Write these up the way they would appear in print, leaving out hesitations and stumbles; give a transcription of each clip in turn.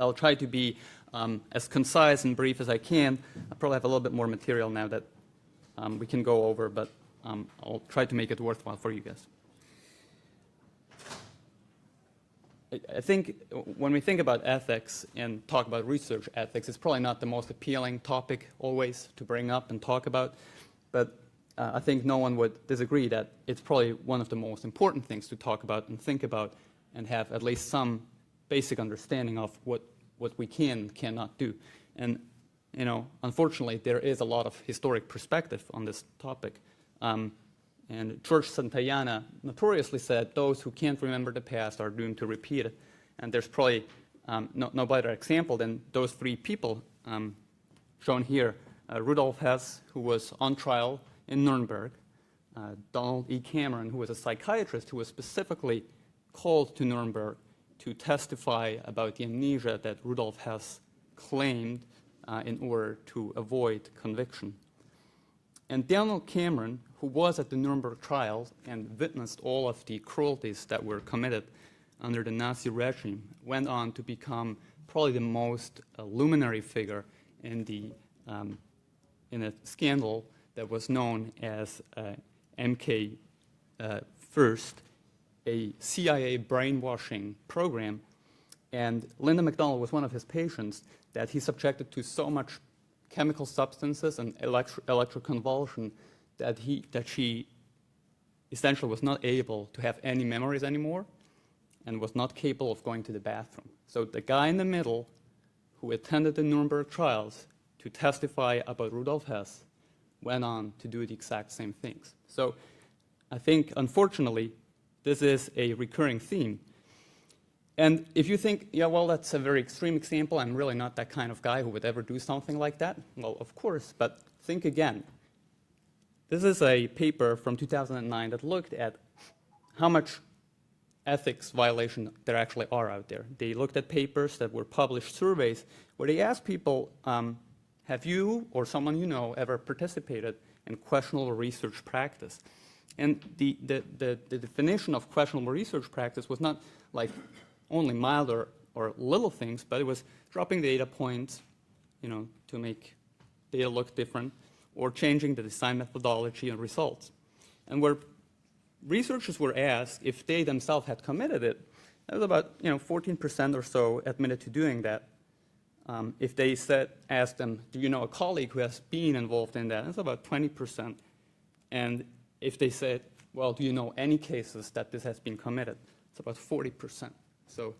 I'll try to be as concise and brief as I can. I probably have a little bit more material now that we can go over, but I'll try to make it worthwhile for you guys. I think when we think about ethics and talk about research ethics, it's probably not the most appealing topic always to bring up and talk about, but I think no one would disagree that it's probably one of the most important things to talk about and think about and have at least some basic understanding of what we can and cannot do. And, you know, unfortunately, there is a lot of historic perspective on this topic. And George Santayana notoriously said, those who can't remember the past are doomed to repeat it. And there's probably no better example than those three people shown here. Rudolf Hess, who was on trial in Nuremberg. Donald E. Cameron, who was a psychiatrist who was specifically called to Nuremberg to testify about the amnesia that Rudolf Hess claimed in order to avoid conviction. And Donald Cameron, who was at the Nuremberg trials and witnessed all of the cruelties that were committed under the Nazi regime, went on to become probably the most luminary figure in a scandal that was known as MK First, a CIA brainwashing program. And Linda McDonald was one of his patients that he subjected to so much chemical substances and electroconvulsion that she essentially was not able to have any memories anymore and was not capable of going to the bathroom. So the guy in the middle who attended the Nuremberg trials to testify about Rudolf Hess went on to do the exact same things. So I think, unfortunately, this is a recurring theme. And if you think, yeah, well, that's a very extreme example, I'm really not that kind of guy who would ever do something like that. Well, of course, but think again. This is a paper from 2009 that looked at how much ethics violation there actually are out there. They looked at papers that were published, surveys, where they asked people, have you or someone you know ever participated in questionable research practice? And the definition of questionable research practice was not like only mild or little things, but it was dropping data points, you know, to make data look different, or changing the design methodology and results. And where researchers were asked if they themselves had committed it, that was about 14% or so admitted to doing that. If they asked them, do you know a colleague who has been involved in that? That's about 20%. And if they said, well, do you know any cases that this has been committed? It's about 40%. So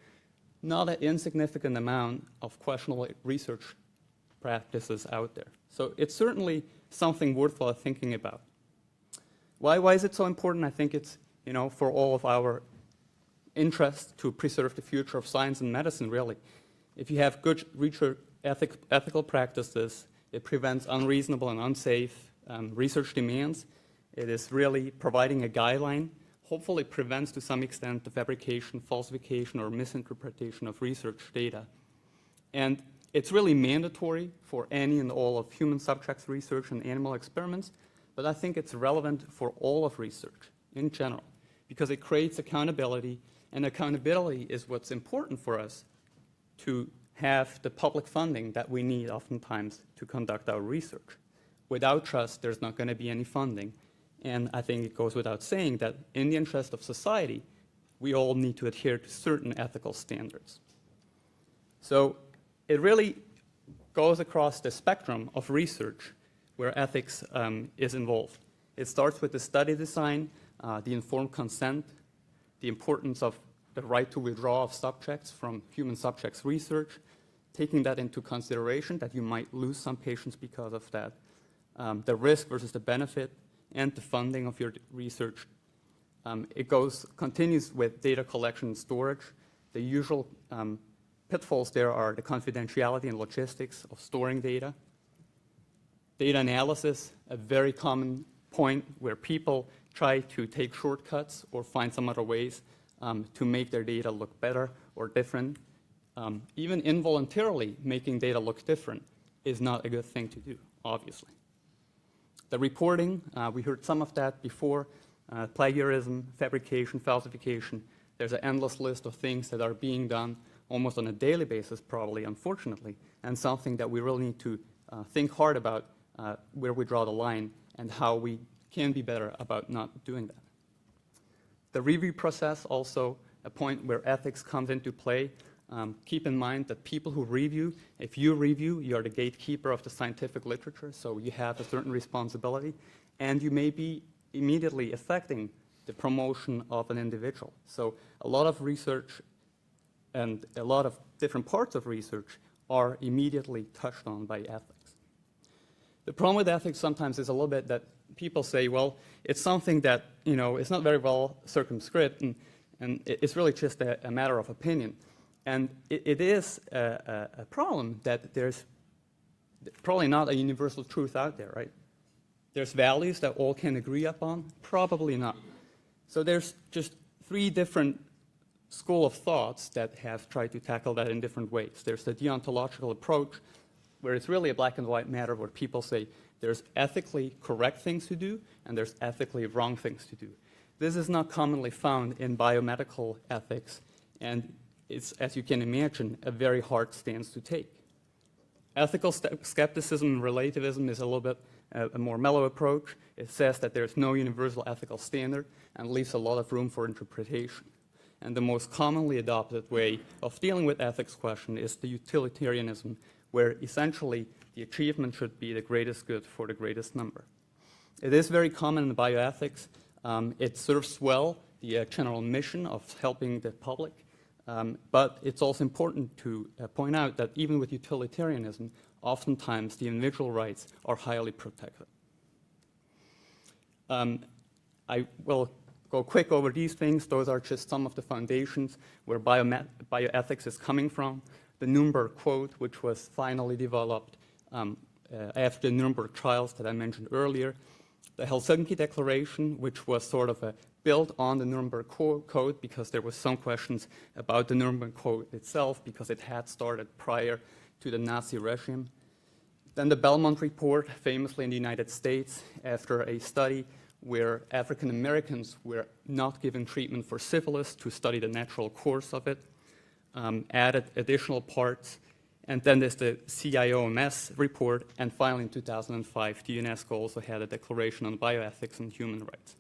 not an insignificant amount of questionable research practices out there. So it's certainly something worthwhile thinking about. Why is it so important? I think it's, for all of our interest to preserve the future of science and medicine, really. If you have good research ethical practices, it prevents unreasonable and unsafe research demands. It is really providing a guideline. Hopefully prevents to some extent the fabrication, falsification, or misinterpretation of research data. And it's really mandatory for any and all of human subjects research and animal experiments, but I think it's relevant for all of research in general because it creates accountability, and accountability is what's important for us to have the public funding that we need oftentimes to conduct our research. Without trust, there's not going to be any funding. And I think it goes without saying that in the interest of society, we all need to adhere to certain ethical standards. So it really goes across the spectrum of research where ethics is involved. It starts with the study design, the informed consent, the importance of the right to withdraw of subjects from human subjects research, taking that into consideration that you might lose some patients because of that, the risk versus the benefit, and the funding of your research. It continues with data collection and storage. The usual pitfalls there are the confidentiality and logistics of storing data. Data analysis, a very common point where people try to take shortcuts or find some other ways to make their data look better or different. Even involuntarily making data look different is not a good thing to do, obviously. The reporting, we heard some of that before, plagiarism, fabrication, falsification. There's an endless list of things that are being done almost on a daily basis, probably, unfortunately, and something that we really need to think hard about where we draw the line and how we can be better about not doing that. The review process, also a point where ethics comes into play. Keep in mind that people who review, if you review, you're the gatekeeper of the scientific literature, so you have a certain responsibility, and you may be immediately affecting the promotion of an individual. So a lot of research and a lot of different parts of research are immediately touched on by ethics. The problem with ethics sometimes is a little bit that people say, well, it's something that, it's not very well circumscribed, and it's really just a matter of opinion. And it is a problem that there's probably not a universal truth out there, right? There's values that all can agree upon? Probably not. So there's just 3 different school of thoughts that have tried to tackle that in different ways. There's the deontological approach, where it's really a black and white matter, where people say there's ethically correct things to do and there's ethically wrong things to do. This is not commonly found in biomedical ethics, and it's, as you can imagine, a very hard stance to take. Ethical skepticism and relativism is a little bit a more mellow approach. It says that there's no universal ethical standard and leaves a lot of room for interpretation. And the most commonly adopted way of dealing with ethics question is the utilitarianism, where essentially the achievement should be the greatest good for the greatest number. It is very common in bioethics. It serves well the general mission of helping the public, but it's also important to point out that even with utilitarianism, oftentimes the individual rights are highly protected. I will go quick over these things. Those are just some of the foundations where bioethics is coming from. The Nuremberg Code, which was finally developed after the Nuremberg trials that I mentioned earlier. The Helsinki Declaration, which was sort of built on the Nuremberg Code because there were some questions about the Nuremberg Code itself because it had started prior to the Nazi regime. Then the Belmont Report, famously in the United States, after a study where African Americans were not given treatment for syphilis to study the natural course of it, added additional parts. And then there's the CIOMS report, and finally in 2005, the UNESCO also had a declaration on bioethics and human rights.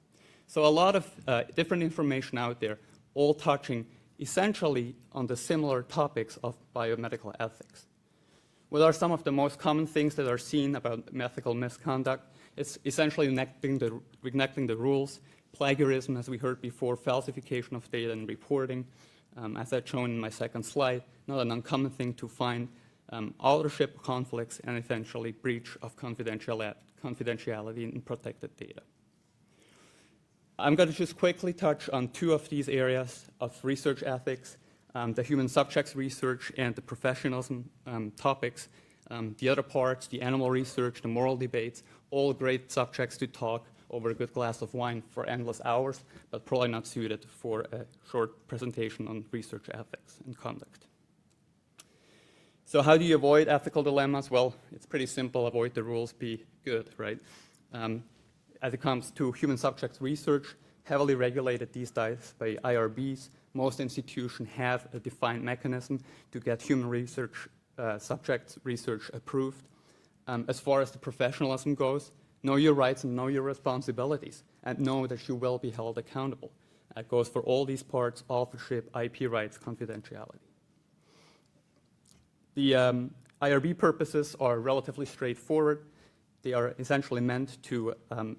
So a lot of different information out there, all touching essentially on the similar topics of biomedical ethics. What are some of the most common things that are seen about ethical misconduct? It's essentially neglecting the rules, plagiarism, as we heard before, falsification of data and reporting, as I've shown in my second slide, not an uncommon thing to find, authorship conflicts, and essentially breach of confidentiality in protected data. I'm going to just quickly touch on 2 of these areas of research ethics, the human subjects research and the professionalism topics. The other parts, the animal research, the moral debates, all great subjects to talk over a good glass of wine for endless hours, but probably not suited for a short presentation on research ethics and conduct. So how do you avoid ethical dilemmas? Well, it's pretty simple. Avoid the rules, be good, right? As it comes to human subjects research, heavily regulated these days by IRBs. Most institutions have a defined mechanism to get human research subjects research approved. As far as the professionalism goes, know your rights and know your responsibilities, and know that you will be held accountable. That goes for all these parts: authorship, IP rights, confidentiality. The IRB purposes are relatively straightforward. They are essentially meant to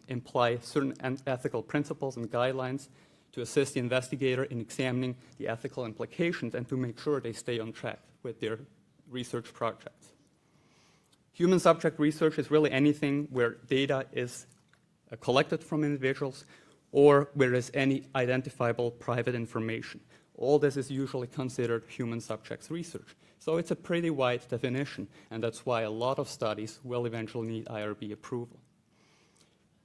imply certain ethical principles and guidelines to assist the investigator in examining the ethical implications and to make sure they stay on track with their research projects. Human subject research is really anything where data is collected from individuals or where there's any identifiable private information. All this is usually considered human subjects research. So it's a pretty wide definition, and that's why a lot of studies will eventually need IRB approval.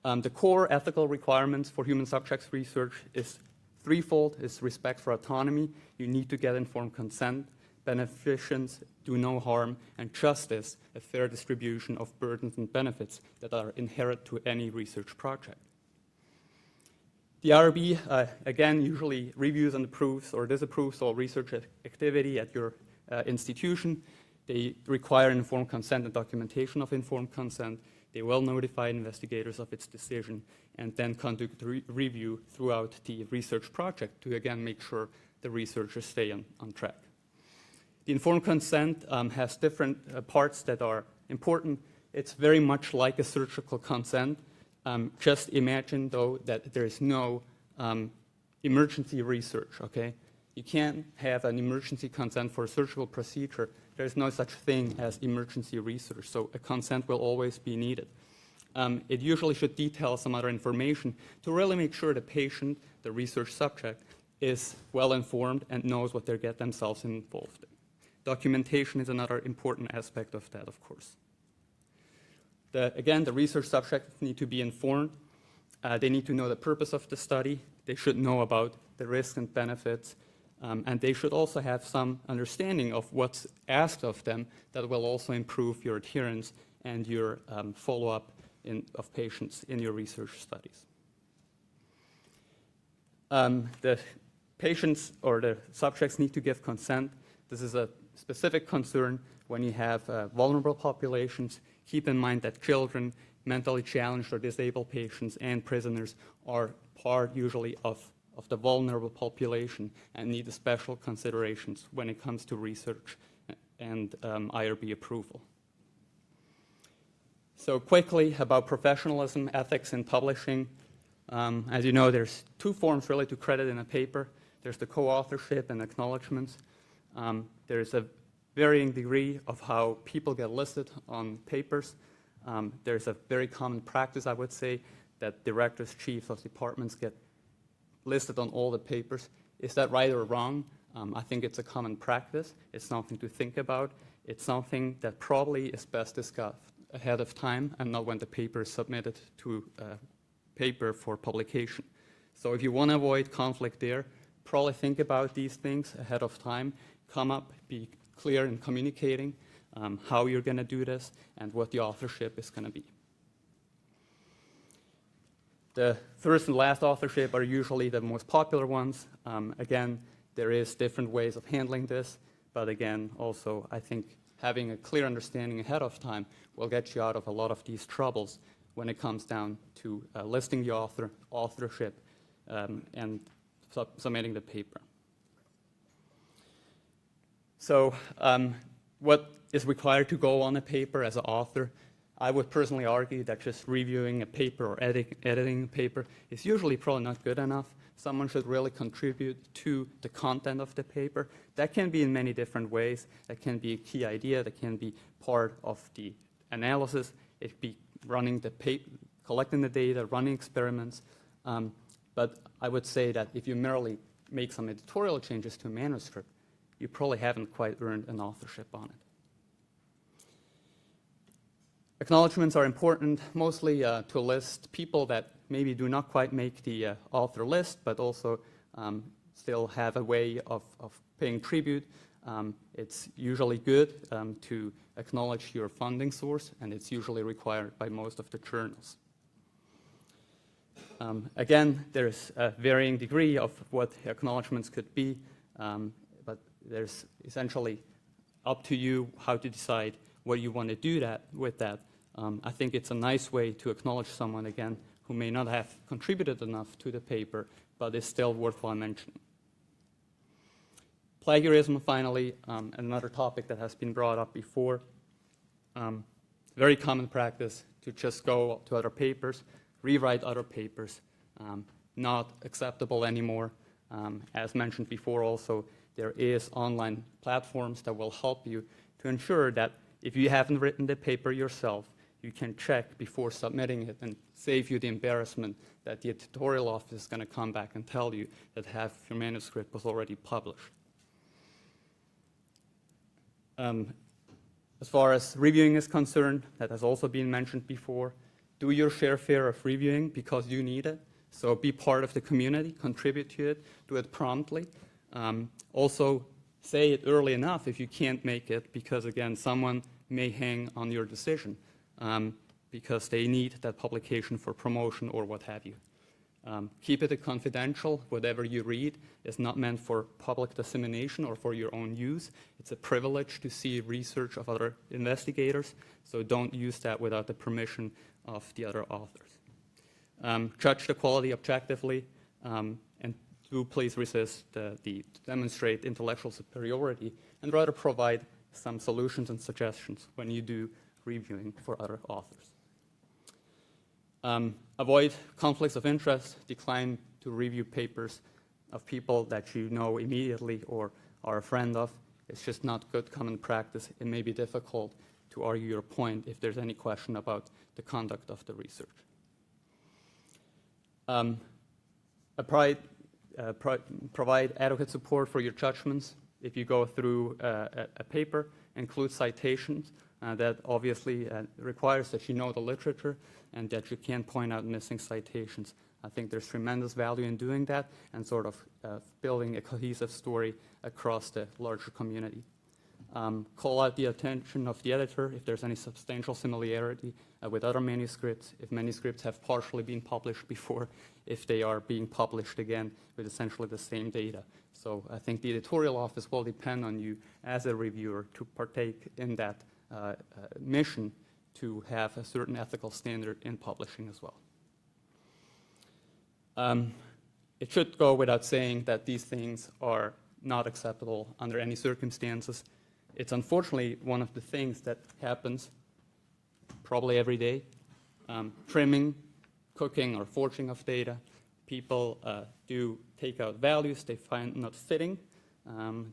The core ethical requirements for human subjects research is threefold. It's respect for autonomy. You need to get informed consent. Beneficence, do no harm, and justice, a fair distribution of burdens and benefits that are inherent to any research project. The IRB, again, usually reviews and approves or disapproves all research activity at your institution. They require informed consent and documentation of informed consent. They will notify investigators of its decision and then conduct review throughout the research project to, again, make sure the researchers stay on track. The informed consent has different parts that are important. It's very much like a surgical consent. Just imagine, though, that there is no emergency research, okay? You can't have an emergency consent for a surgical procedure. There's no such thing as emergency research, so a consent will always be needed. It usually should detail some other information to really make sure the patient, the research subject, is well informed and knows what they get themselves involved in. Documentation is another important aspect of that, of course. Again, the research subjects need to be informed. They need to know the purpose of the study. They should know about the risks and benefits. And they should also have some understanding of what's asked of them that will also improve your adherence and your follow-up of patients in your research studies. The patients or the subjects need to give consent. This is a specific concern when you have vulnerable populations. Keep in mind that children, mentally challenged or disabled patients, and prisoners are part usually of the vulnerable population and need special considerations when it comes to research and IRB approval. So quickly about professionalism, ethics in publishing. As you know, there's two forms really to credit in a paper. There's the co-authorship and acknowledgements. There's a varying degree of how people get listed on papers. There's a very common practice, I would say, that directors, chiefs of departments get listed on all the papers. Is that right or wrong? I think it's a common practice. It's something to think about. It's something that probably is best discussed ahead of time and not when the paper is submitted to paper for publication. So if you want to avoid conflict there, probably think about these things ahead of time. Come up, be clear in communicating how you're going to do this and what the authorship is going to be. The first and last authorship are usually the most popular ones. Again, there is different ways of handling this, but again, also I think having a clear understanding ahead of time will get you out of a lot of these troubles when it comes down to listing the authorship, and submitting the paper. So what is required to go on a paper as an author? I would personally argue that just reviewing a paper or editing a paper is usually probably not good enough. Someone should really contribute to the content of the paper. That can be in many different ways. That can be a key idea. That can be part of the analysis. It could be running the paper, collecting the data, running experiments. But I would say that if you merely make some editorial changes to a manuscript, you probably haven't quite earned an authorship on it. Acknowledgements are important, mostly to list people that maybe do not quite make the author list, but also still have a way of paying tribute. It's usually good to acknowledge your funding source, and it's usually required by most of the journals. Again, there's a varying degree of what acknowledgements could be, but there's essentially up to you how to decide what you want to do with that. I think it's a nice way to acknowledge someone, again, who may not have contributed enough to the paper, but is still worthwhile mentioning. Plagiarism, finally, another topic that has been brought up before. Very common practice to just go to other papers, rewrite other papers, not acceptable anymore. As mentioned before also, there is online platforms that will help you to ensure that if you haven't written the paper yourself, you can check before submitting it and save you the embarrassment that the editorial office is going to come back and tell you that half your manuscript was already published. As far as reviewing is concerned, that has also been mentioned before. Do your share of reviewing because you need it. So be part of the community, contribute to it, do it promptly. Also, say it early enough if you can't make it, because again, someone may hang on your decision because they need that publication for promotion or what have you. Keep it confidential. Whatever you read is not meant for public dissemination or for your own use. It's a privilege to see research of other investigators, so don't use that without the permission of the other authors. Judge the quality objectively, and do please resist to demonstrate intellectual superiority, and rather provide some solutions and suggestions when you do reviewing for other authors. Avoid conflicts of interest. Decline to review papers of people that you know immediately or are a friend of. It's just not good common practice. It may be difficult to argue your point if there's any question about the conduct of the research. Provide adequate support for your judgments. If you go through a paper, include citations. That obviously requires that you know the literature and that you can point out missing citations. I think there's tremendous value in doing that and sort of building a cohesive story across the larger community. Call out the attention of the editor if there's any substantial similarity with other manuscripts, if manuscripts have partially been published before, if they are being published again with essentially the same data. So I think the editorial office will depend on you as a reviewer to partake in that mission to have a certain ethical standard in publishing as well. It should go without saying that these things are not acceptable under any circumstances. It's unfortunately one of the things that happens probably every day. Trimming, cooking, or forging of data. People do take out values they find not fitting.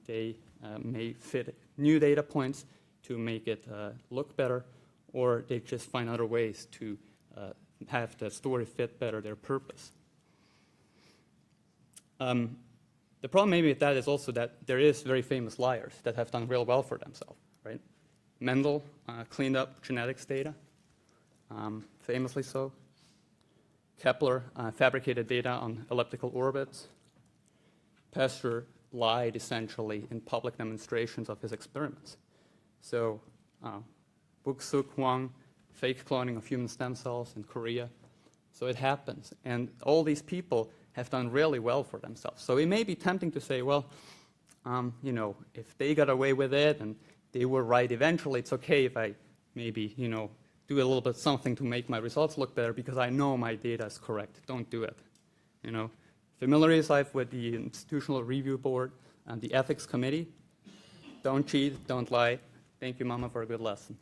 They may fit new data points to make it look better, or they just find other ways to have the story fit better their purpose. The problem maybe with that is also that there is very famous liars that have done real well for themselves, right? Mendel cleaned up genetics data, famously so. Kepler fabricated data on elliptical orbits. Pasteur lied essentially in public demonstrations of his experiments. So, Buk-Suk Hwang, fake cloning of human stem cells in Korea. So it happens. And all these people have done really well for themselves. So it may be tempting to say, well, if they got away with it and they were right eventually, it's okay if I maybe, do a little bit something to make my results look better because I know my data is correct. Don't do it. Familiarize yourself with the Institutional Review Board and the Ethics Committee. Don't cheat, don't lie. Thank you, Mama, for a good lesson.